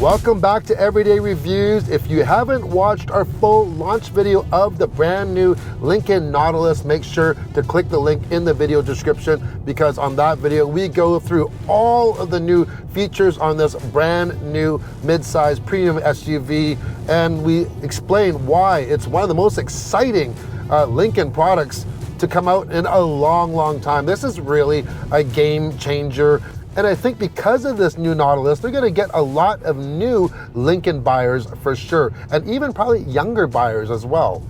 Welcome back to Everyday Reviews. If you haven't watched our full launch video of the brand new Lincoln Nautilus, make sure to click the link in the video description, because on that video we go through all of the new features on this brand new mid-size premium SUV, and we explain why it's one of the most exciting Lincoln products to come out in a long time. This is really a game changer. And I think because of this new Nautilus, they're gonna get a lot of new Lincoln buyers for sure, and even probably younger buyers as well.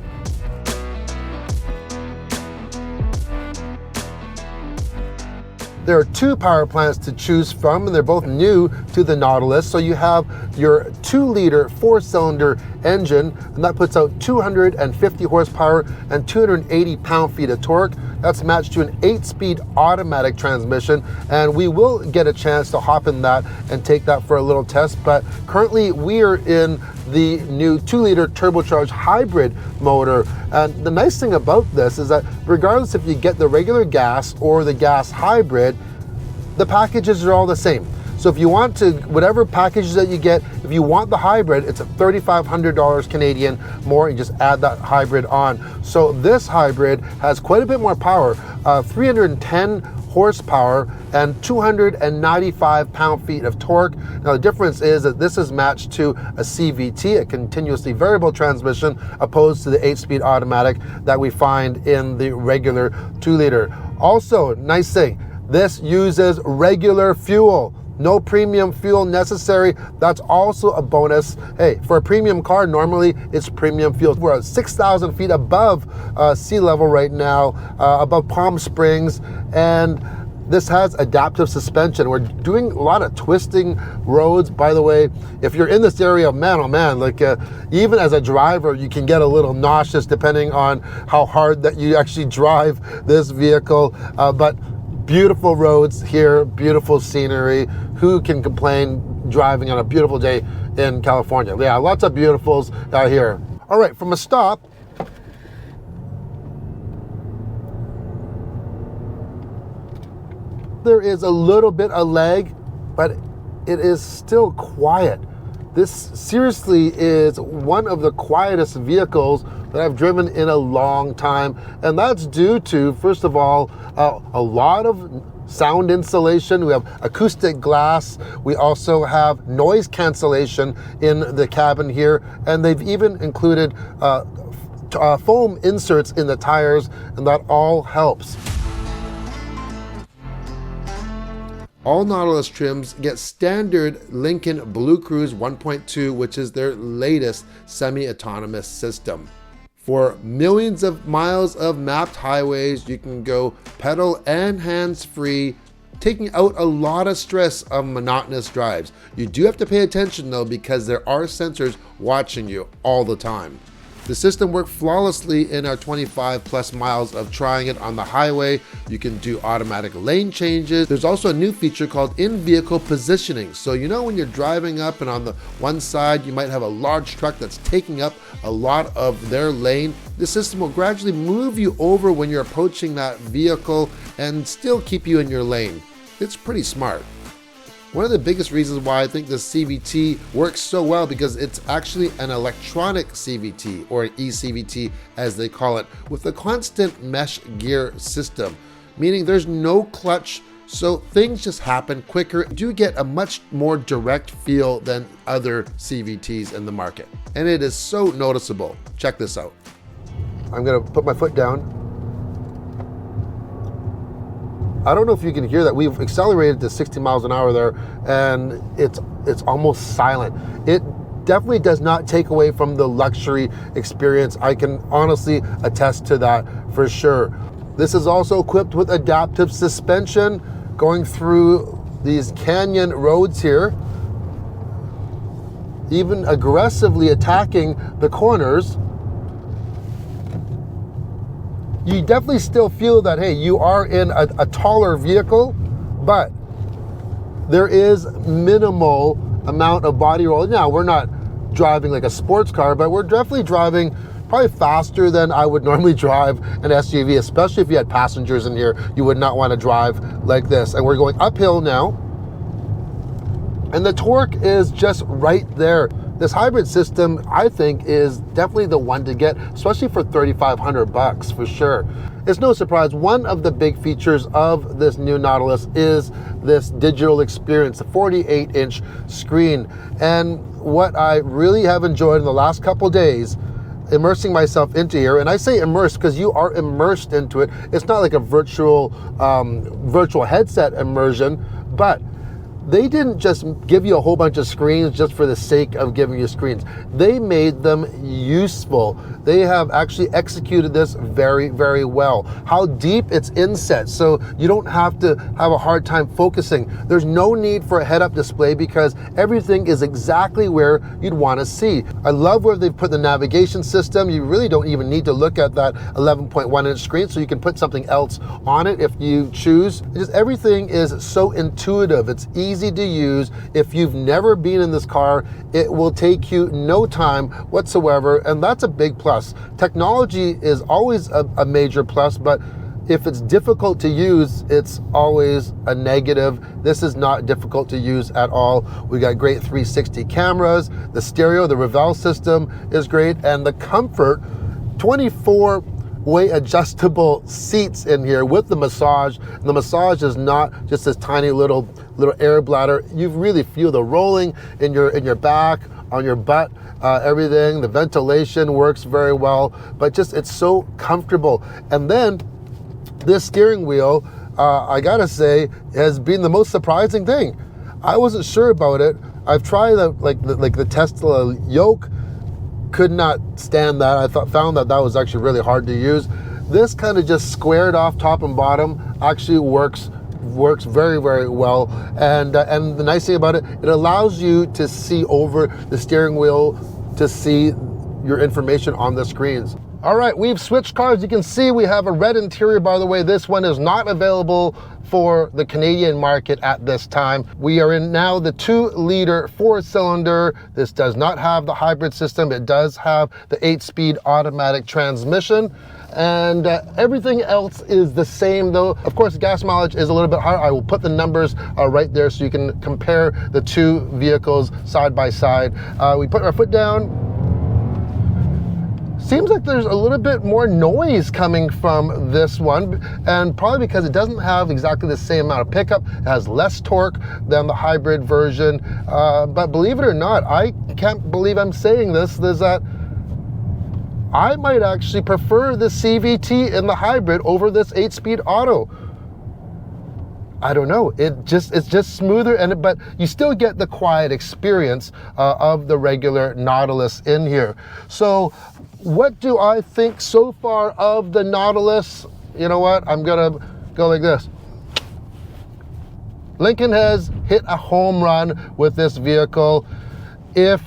There are two power plants to choose from, and they're both new to the Nautilus. So you have your 2-liter 4-cylinder engine, and that puts out 250 horsepower and 280 pound-feet of torque. That's matched to an 8-speed automatic transmission, and we will get a chance to hop in that and take that for a little test. But currently we are in the new 2-liter turbocharged hybrid motor. And the nice thing about this is that regardless if you get the regular gas or the gas hybrid, the packages are all the same. So if you want to, whatever packages that you get, if you want the hybrid, it's at $3,500 Canadian more. You just add that hybrid on. So this hybrid has quite a bit more power, 310 horsepower and 295 pound-feet of torque. Now the difference is that this is matched to a CVT, a continuously variable transmission, opposed to the 8-speed automatic that we find in the regular 2-liter. Also, nice thing, this uses regular fuel. No premium fuel necessary. That's also a bonus. Hey, for a premium car, normally it's premium fuel. We're at 6,000 feet above sea level right now, above Palm Springs, and this has adaptive suspension. We're doing a lot of twisting roads. By the way, if you're in this area, man, oh man, like even as a driver, you can get a little nauseous depending on how hard that you actually drive this vehicle. But beautiful roads here, beautiful scenery. Who can complain driving on a beautiful day in California? Yeah, lots of beautifuls out here. All right, from a stop, there is a little bit of lag, but it is still quiet. This seriously is one of the quietest vehicles that I've driven in a long time. And that's due to, first of all, a lot of sound insulation. We have acoustic glass. We also have noise cancellation in the cabin here. And they've even included foam inserts in the tires, and that all helps. All Nautilus trims get standard Lincoln Blue Cruise 1.2, which is their latest semi-autonomous system. For millions of miles of mapped highways, you can go pedal and hands-free, taking out a lot of stress of monotonous drives. You do have to pay attention though, because there are sensors watching you all the time. The system worked flawlessly in our 25 plus miles of trying it on the highway. You can do automatic lane changes. There's also a new feature called in-vehicle positioning. So you know when you're driving up and on the one side you might have a large truck that's taking up a lot of their lane, the system will gradually move you over when you're approaching that vehicle and still keep you in your lane. It's pretty smart. One of the biggest reasons why I think this CVT works so well, because it's actually an electronic CVT, or an eCVT as they call it, with a constant mesh gear system, meaning there's no clutch, so things just happen quicker. You do get a much more direct feel than other CVTs in the market, and it is so noticeable. Check this out. I'm gonna put my foot down. I don't know if you can hear that. We've accelerated to 60 miles an hour there, and it's almost silent. It definitely does not take away from the luxury experience. I can honestly attest to that for sure. This is also equipped with adaptive suspension, going through these canyon roads here, even aggressively attacking the corners. You definitely still feel that, hey, you are in a taller vehicle, but there is minimal amount of body roll. Now, we're not driving like a sports car, but we're definitely driving probably faster than I would normally drive an SUV, especially if you had passengers in here. You would not want to drive like this. And we're going uphill now. And the torque is just right there. This hybrid system, I think, is definitely the one to get, especially for $3,500 for sure. It's no surprise, one of the big features of this new Nautilus is this digital experience, the 48-inch screen. And what I really have enjoyed in the last couple days, immersing myself into here, and I say immerse because you are immersed into it. It's not like a virtual headset immersion, but they didn't just give you a whole bunch of screens just for the sake of giving you screens. They made them useful. They have actually executed this very, very well. How deep it's inset, so you don't have to have a hard time focusing. There's no need for a head-up display because everything is exactly where you'd want to see. I love where they've put the navigation system. You really don't even need to look at that 11.1-inch screen, so you can put something else on it if you choose. Just everything is so intuitive. It's easy to use. If you've never been in this car, it will take you no time whatsoever, and that's a big plus. Technology is always a major plus, but if it's difficult to use, it's always a negative. This is not difficult to use at all. We got great 360 cameras, the stereo, the Revell system is great, and the comfort, 24-way adjustable seats in here with the massage. And the massage is not just this tiny little air bladder. You really feel the rolling in your back, on your butt, everything. The ventilation works very well, but just it's so comfortable. And then this steering wheel, I gotta say, has been the most surprising thing. I wasn't sure about it. I've tried the Tesla yoke, could not stand that. I found that was actually really hard to use. This kind of just squared off top and bottom actually works very, very well. And the nice thing about it, it allows you to see over the steering wheel to see your information on the screens. All right, we've switched cars. You can see we have a red interior, by the way. This one is not available for the Canadian market at this time. We are in now the 2-liter 4-cylinder. This does not have the hybrid system. It does have the 8-speed automatic transmission. And everything else is the same though. Of course, gas mileage is a little bit higher. I will put the numbers right there so you can compare the two vehicles side by side. We put our foot down. Seems like there's a little bit more noise coming from this one, and probably because it doesn't have exactly the same amount of pickup. It has less torque than the hybrid version. But believe it or not, I can't believe I'm saying this, is that I might actually prefer the CVT in the hybrid over this 8-speed auto. I don't know, it's just smoother, but you still get the quiet experience of the regular Nautilus in here. So what do I think so far of the Nautilus? You know what, I'm gonna go like this. Lincoln has hit a home run with this vehicle. If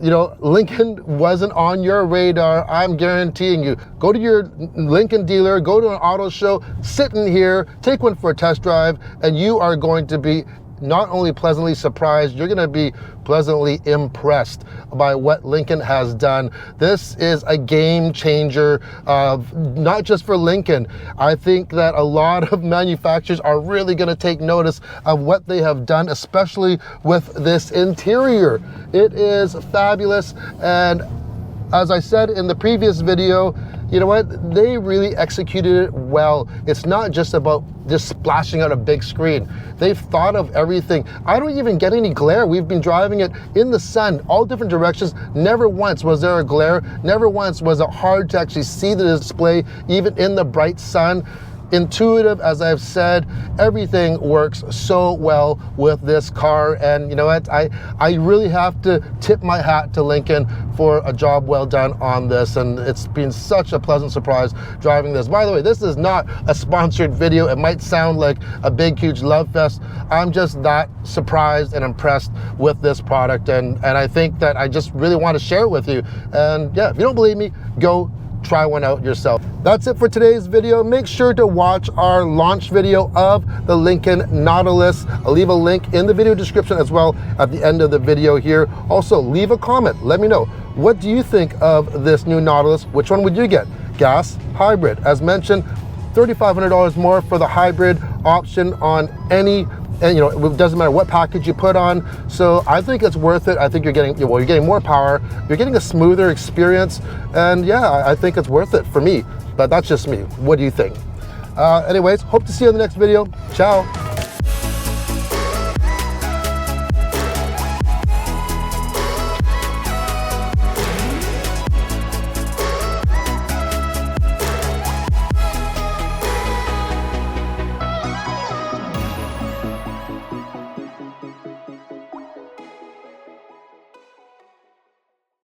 Lincoln wasn't on your radar, I'm guaranteeing you, go to your Lincoln dealer, go to an auto show, sit in here, take one for a test drive, and you are going to be not only pleasantly surprised, you're going to be pleasantly impressed by what Lincoln has done. This is a game changer, not just for Lincoln. I think that a lot of manufacturers are really going to take notice of what they have done, especially with this interior. It is fabulous, and as I said in the previous video, you know what, they really executed it well. It's not just about just splashing out a big screen. They've thought of everything. I don't even get any glare. We've been driving it in the sun, all different directions. Never once was there a glare. Never once was it hard to actually see the display, even in the bright sun. Intuitive, as I've said, everything works so well with this car, and you know what, I really have to tip my hat to Lincoln for a job well done on this, and it's been such a pleasant surprise driving this. By the way, this is not a sponsored video. It might sound like a big huge love fest. I'm just that surprised and impressed with this product, and I think that I just really want to share it with you. And yeah, if you don't believe me, go try one out yourself. That's it for today's video. Make sure to watch our launch video of the Lincoln Nautilus. I'll leave a link in the video description as well at the end of the video here. Also, leave a comment. Let me know, what do you think of this new Nautilus? Which one would you get? Gas, hybrid? As mentioned, $3,500 more for the hybrid option on any and you know, it doesn't matter what package you put on. So I think it's worth it. I think you're getting, well, you're getting more power, you're getting a smoother experience, and yeah, I think it's worth it for me. But that's just me. What do you think? Anyways, hope to see you in the next video. Ciao.